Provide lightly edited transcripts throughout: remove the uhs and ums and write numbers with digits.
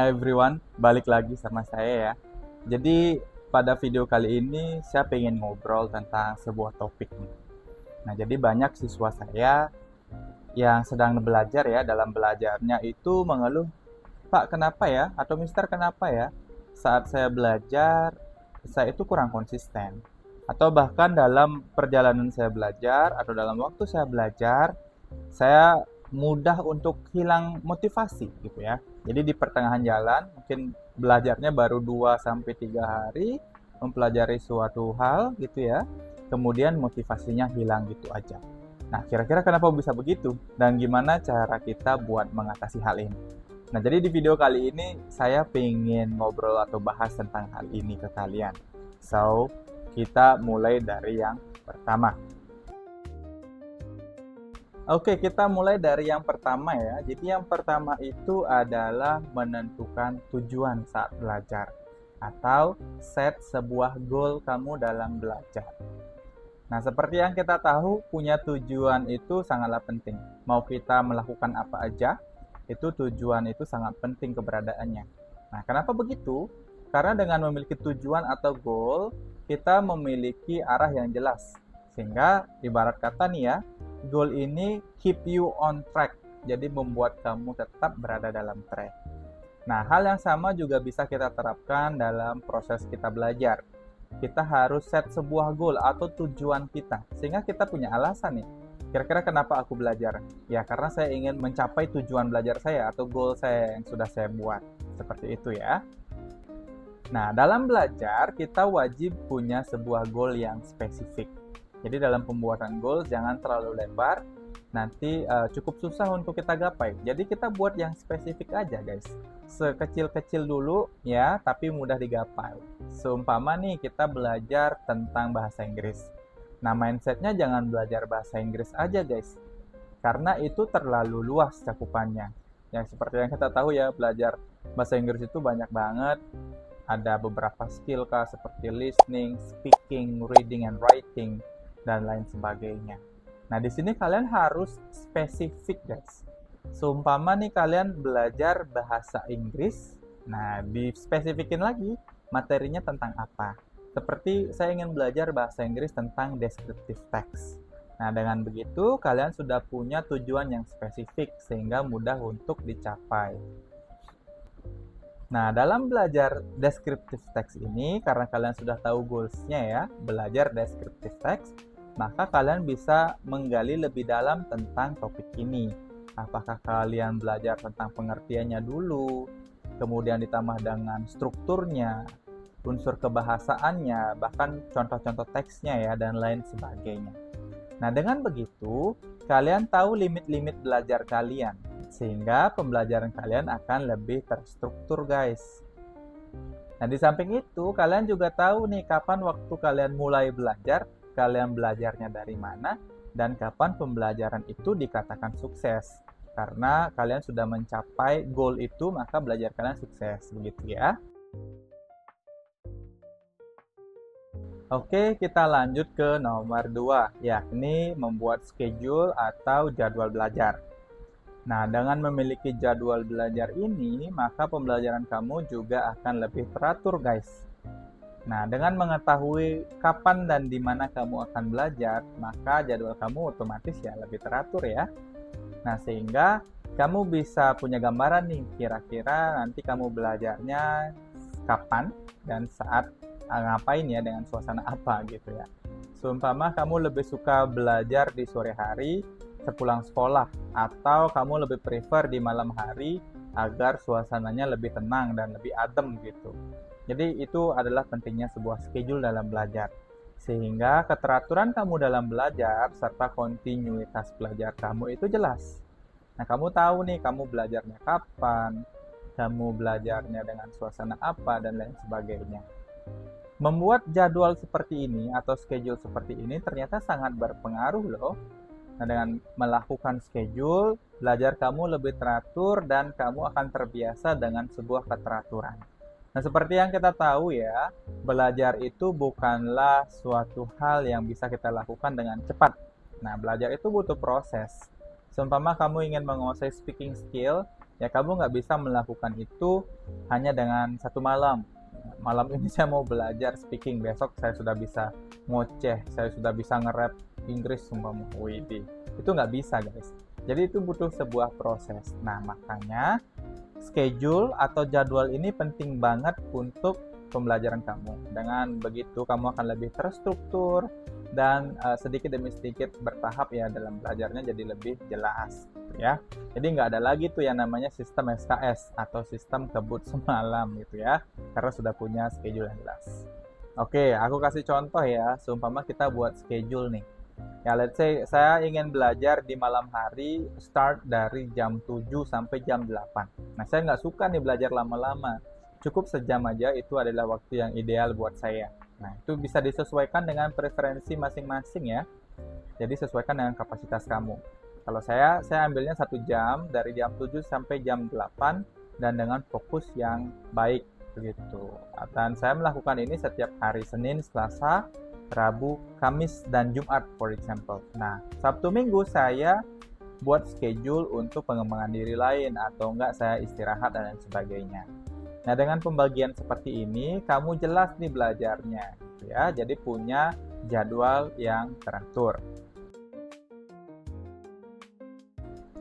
Hai everyone, balik lagi sama saya ya. Jadi pada video kali ini saya pengen ngobrol tentang sebuah topik nih. Nah, jadi banyak siswa saya yang sedang belajar ya, dalam belajarnya itu mengeluh, Pak kenapa ya? Atau Mister kenapa ya? Saat saya belajar, saya itu kurang konsisten. Atau bahkan dalam perjalanan saya belajar, atau dalam waktu saya belajar, saya mudah untuk hilang motivasi gitu ya. Jadi di pertengahan jalan mungkin belajarnya baru 2 sampai 3 hari mempelajari suatu hal gitu ya. Kemudian motivasinya hilang gitu aja. Nah, kira-kira kenapa bisa begitu dan gimana cara kita buat mengatasi hal ini? Nah, jadi di video kali ini saya pengen ngobrol atau bahas tentang hal ini ke kalian. So, kita mulai dari yang pertama. Oke, kita mulai dari yang pertama ya. Jadi yang pertama itu adalah menentukan tujuan saat belajar atau set sebuah goal kamu dalam belajar. Nah, seperti yang kita tahu, punya tujuan itu sangatlah penting. Mau kita melakukan apa aja, itu tujuan itu sangat penting keberadaannya. Nah, kenapa begitu? Karena dengan memiliki tujuan atau goal, kita memiliki arah yang jelas. Sehingga ibarat kata nih ya, goal ini keep you on track. Jadi membuat kamu tetap berada dalam track. Nah, hal yang sama juga bisa kita terapkan dalam proses kita belajar. Kita harus set sebuah goal atau tujuan kita. Sehingga kita punya alasan nih. Kira-kira kenapa aku belajar? Ya, karena saya ingin mencapai tujuan belajar saya atau goal saya yang sudah saya buat. Seperti itu ya. Nah, dalam belajar kita wajib punya sebuah goal yang spesifik. Jadi dalam pembuatan goal jangan terlalu lebar, nanti cukup susah untuk kita gapai. Jadi kita buat yang spesifik aja guys. Sekecil-kecil dulu ya, tapi mudah digapai. Seumpama nih kita belajar tentang bahasa Inggris. Nah, mindsetnya jangan belajar bahasa Inggris aja guys. Karena itu terlalu luas cakupannya. Yang seperti yang kita tahu ya, belajar bahasa Inggris itu banyak banget. Ada beberapa skill kah seperti listening, speaking, reading, and writing dan lain sebagainya. Nah, di sini kalian harus spesifik, guys. Seumpama nih kalian belajar bahasa Inggris, nah dispesifikin lagi materinya tentang apa. Seperti saya ingin belajar bahasa Inggris tentang descriptive text. Nah, dengan begitu kalian sudah punya tujuan yang spesifik sehingga mudah untuk dicapai. Nah, dalam belajar descriptive text ini, karena kalian sudah tahu goals-nya ya, belajar descriptive text, maka kalian bisa menggali lebih dalam tentang topik ini. Apakah kalian belajar tentang pengertiannya dulu, kemudian ditambah dengan strukturnya, unsur kebahasaannya, bahkan contoh-contoh teksnya ya, dan lain sebagainya. Nah, dengan begitu, kalian tahu limit-limit belajar kalian, sehingga pembelajaran kalian akan lebih terstruktur, guys. Nah, di samping itu, kalian juga tahu nih kapan waktu kalian mulai belajar, kalian belajarnya dari mana, dan kapan pembelajaran itu dikatakan sukses. Karena kalian sudah mencapai goal itu, maka belajar kalian sukses, begitu ya. Oke, kita lanjut ke nomor 2, yakni membuat schedule atau jadwal belajar. Nah, dengan memiliki jadwal belajar ini, maka pembelajaran kamu juga akan lebih teratur, guys. Nah, dengan mengetahui kapan dan di mana kamu akan belajar, maka jadwal kamu otomatis ya lebih teratur ya. Nah, sehingga kamu bisa punya gambaran nih, kira-kira nanti kamu belajarnya kapan dan saat ngapain ya, dengan suasana apa gitu ya. Seumpama kamu lebih suka belajar di sore hari sepulang sekolah, atau kamu lebih prefer di malam hari agar suasananya lebih tenang dan lebih adem gitu. Jadi itu adalah pentingnya sebuah schedule dalam belajar. Sehingga keteraturan kamu dalam belajar serta kontinuitas belajar kamu itu jelas. Nah, kamu tahu nih kamu belajarnya kapan, kamu belajarnya dengan suasana apa, dan lain sebagainya. Membuat jadwal seperti ini atau schedule seperti ini ternyata sangat berpengaruh loh. Nah, dengan melakukan schedule, belajar kamu lebih teratur dan kamu akan terbiasa dengan sebuah keteraturan. Nah, seperti yang kita tahu ya, belajar itu bukanlah suatu hal yang bisa kita lakukan dengan cepat. Nah, belajar itu butuh proses. Seumpama kamu ingin menguasai speaking skill, Ya kamu nggak bisa melakukan itu hanya dengan satu malam. Malam ini saya mau belajar speaking, besok saya sudah bisa ngoceh, saya sudah bisa nge-rap Inggris umpama. Widih, itu nggak bisa guys. Jadi itu butuh sebuah proses. Nah makanya schedule atau jadwal ini penting banget untuk pembelajaran kamu. Dengan begitu kamu akan lebih terstruktur dan sedikit demi sedikit bertahap ya dalam belajarnya jadi lebih jelas ya. Jadi nggak ada lagi tuh yang namanya sistem SKS atau sistem kebut semalam gitu ya, karena sudah punya schedule yang jelas. Oke, aku kasih contoh ya. Seumpama kita buat schedule nih. Ya, let's say saya ingin belajar di malam hari, start dari jam 7 sampai jam 8. Nah, saya nggak suka nih belajar lama-lama. Cukup sejam aja, itu adalah waktu yang ideal buat saya. Nah, itu bisa disesuaikan dengan preferensi masing-masing ya. Jadi, sesuaikan dengan kapasitas kamu. Kalau saya ambilnya 1 jam, dari jam 7 sampai jam 8, dan dengan fokus yang baik, begitu. Dan saya melakukan ini setiap hari Senin, Selasa, Rabu, Kamis, dan Jumat, for example. Nah, Sabtu Minggu saya buat schedule untuk pengembangan diri lain, atau enggak saya istirahat dan lain sebagainya. Nah, dengan pembagian seperti ini, kamu jelas nih belajarnya, gitu ya. Jadi punya jadwal yang teratur.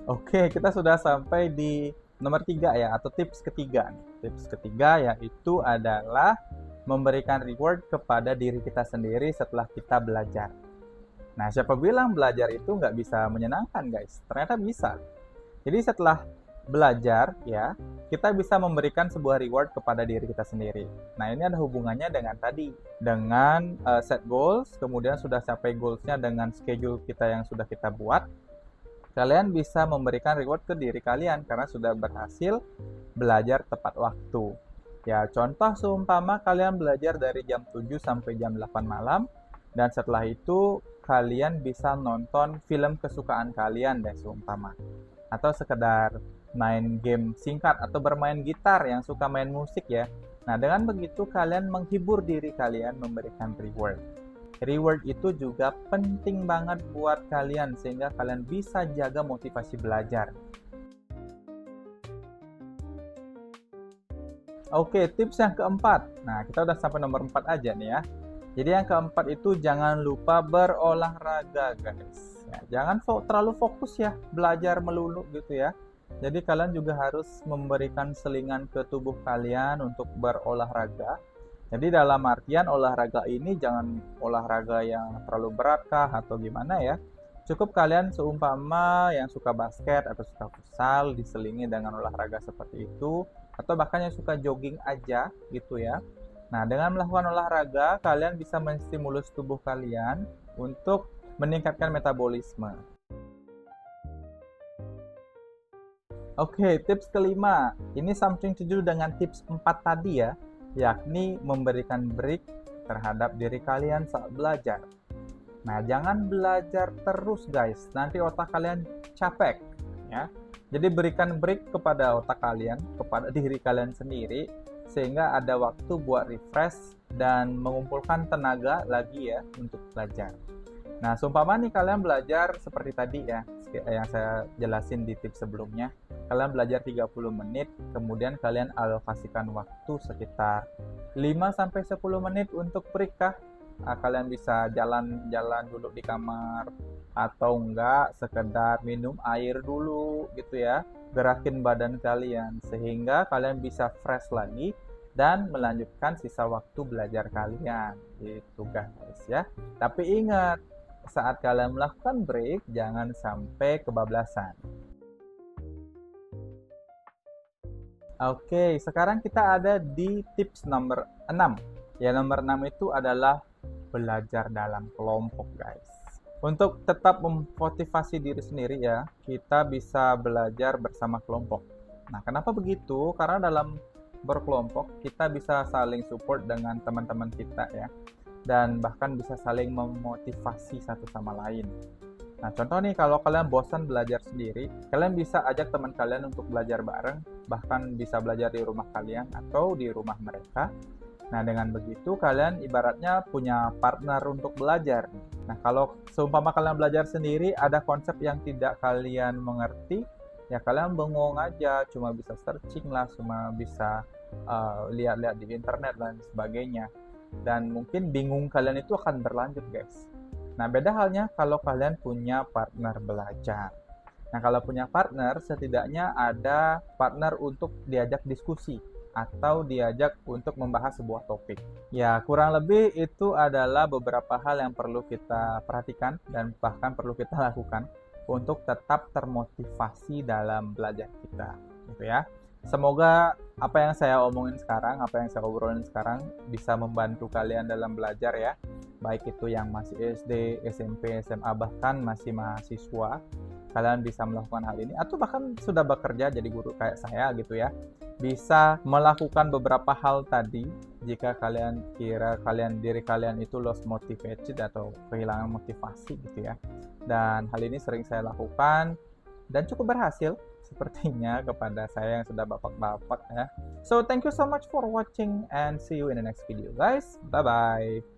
Oke, kita sudah sampai di nomor 3 ya, atau tips ketiga. Tips ketiga yaitu adalah memberikan reward kepada diri kita sendiri setelah kita belajar. Nah, siapa bilang belajar itu nggak bisa menyenangkan, guys? Ternyata bisa. Jadi setelah belajar, ya, kita bisa memberikan sebuah reward kepada diri kita sendiri. Nah, ini ada hubungannya dengan tadi. Dengan set goals, kemudian sudah capai goals-nya dengan schedule kita yang sudah kita buat, kalian bisa memberikan reward ke diri kalian karena sudah berhasil belajar tepat waktu. Ya, contoh seumpama kalian belajar dari jam 7 sampai jam 8 malam, dan setelah itu kalian bisa nonton film kesukaan kalian deh seumpama. Atau sekedar main game singkat atau bermain gitar yang suka main musik ya. Nah, dengan begitu kalian menghibur diri kalian, memberikan reward. Reward itu juga penting banget buat kalian sehingga kalian bisa jaga motivasi belajar. Oke, tips yang keempat. Nah, kita udah sampai nomor 4 aja nih ya. Jadi yang keempat itu jangan lupa berolahraga, guys. Ya, jangan terlalu fokus ya belajar melulu gitu ya. Jadi kalian juga harus memberikan selingan ke tubuh kalian untuk berolahraga. Jadi dalam artian olahraga ini jangan olahraga yang terlalu berat kah atau gimana ya. Cukup kalian seumpama yang suka basket atau suka futsal diselingi dengan olahraga seperti itu, atau bahkan yang suka jogging aja gitu ya. Nah, dengan melakukan olahraga, kalian bisa menstimulus tubuh kalian untuk meningkatkan metabolisme. Oke, tips kelima. Ini something to do dengan tips 4 tadi ya, yakni memberikan break terhadap diri kalian saat belajar. Nah, jangan belajar terus guys, nanti otak kalian capek ya. Jadi berikan break kepada otak kalian, kepada diri kalian sendiri, sehingga ada waktu buat refresh dan mengumpulkan tenaga lagi ya untuk belajar. Nah, seumpama nih kalian belajar seperti tadi ya, yang saya jelasin di tips sebelumnya. Kalian belajar 30 menit, kemudian kalian alokasikan waktu sekitar 5-10 menit untuk break kah? Kalian bisa jalan-jalan duduk di kamar, atau enggak sekedar minum air dulu gitu ya, gerakin badan kalian sehingga kalian bisa fresh lagi dan melanjutkan sisa waktu belajar kalian gitu guys ya. Tapi ingat, saat kalian melakukan break jangan sampai kebablasan. Oke, sekarang kita ada di tips nomor 6. Ya, nomor 6 itu adalah belajar dalam kelompok guys. Untuk tetap memotivasi diri sendiri ya, kita bisa belajar bersama kelompok. Nah, kenapa begitu? Karena dalam berkelompok kita bisa saling support dengan teman-teman kita ya, dan bahkan bisa saling memotivasi satu sama lain. Nah, contoh nih, kalau kalian bosan belajar sendiri, kalian bisa ajak teman kalian untuk belajar bareng, bahkan bisa belajar di rumah kalian atau di rumah mereka. Nah, dengan begitu kalian ibaratnya punya partner untuk belajar. Nah, kalau seumpama kalian belajar sendiri, ada konsep yang tidak kalian mengerti, ya kalian bengong aja, cuma bisa searching lah, cuma bisa lihat-lihat di internet dan sebagainya. Dan mungkin bingung kalian itu akan berlanjut, guys. Nah, beda halnya kalau kalian punya partner belajar. Nah, kalau punya partner, setidaknya ada partner untuk diajak diskusi atau diajak untuk membahas sebuah topik. Ya, kurang lebih itu adalah beberapa hal yang perlu kita perhatikan dan bahkan perlu kita lakukan untuk tetap termotivasi dalam belajar kita, gitu ya. Semoga apa yang saya omongin sekarang, apa yang saya obrolin sekarang bisa membantu kalian dalam belajar ya. Baik itu yang masih SD, SMP, SMA, bahkan masih mahasiswa, kalian bisa melakukan hal ini atau bahkan sudah bekerja jadi guru kayak saya gitu ya. Bisa melakukan beberapa hal tadi jika kalian kira diri kalian itu lost motivated atau kehilangan motivasi gitu ya. Dan hal ini sering saya lakukan dan cukup berhasil sepertinya kepada saya yang sudah bapak-bapak ya. So thank you so much for watching and see you in the next video guys. Bye bye.